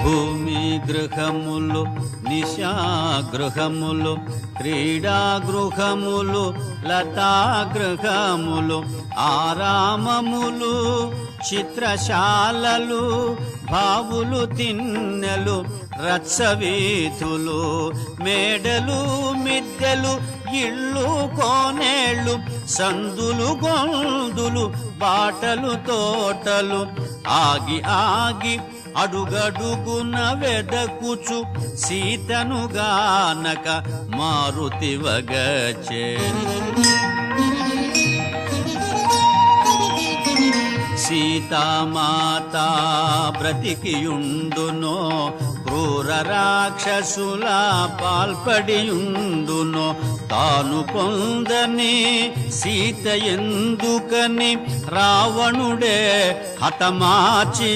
భూమి గృహములు నిశాగృహములు క్రీడాగృహములు లతాగృహములు ఆరామములు చిత్రశాలలు బావులు తిన్నెలు రచ్చవీధులు మేడలు మిద్దెలు ఇళ్ళు కోనేళ్ళు సందులు గొందులు బాటలు తోటలు ఆగి ఆగి అడుగడుగున వెదకుచు సీతను గానక మారుతి వగచే సీతామాత బ్రతికియుండునో క్రూర రాక్షసుల పాల్పడియుండునో తాను పొందని సీత ఎందుకని రావణుడే హతమార్చియుండునో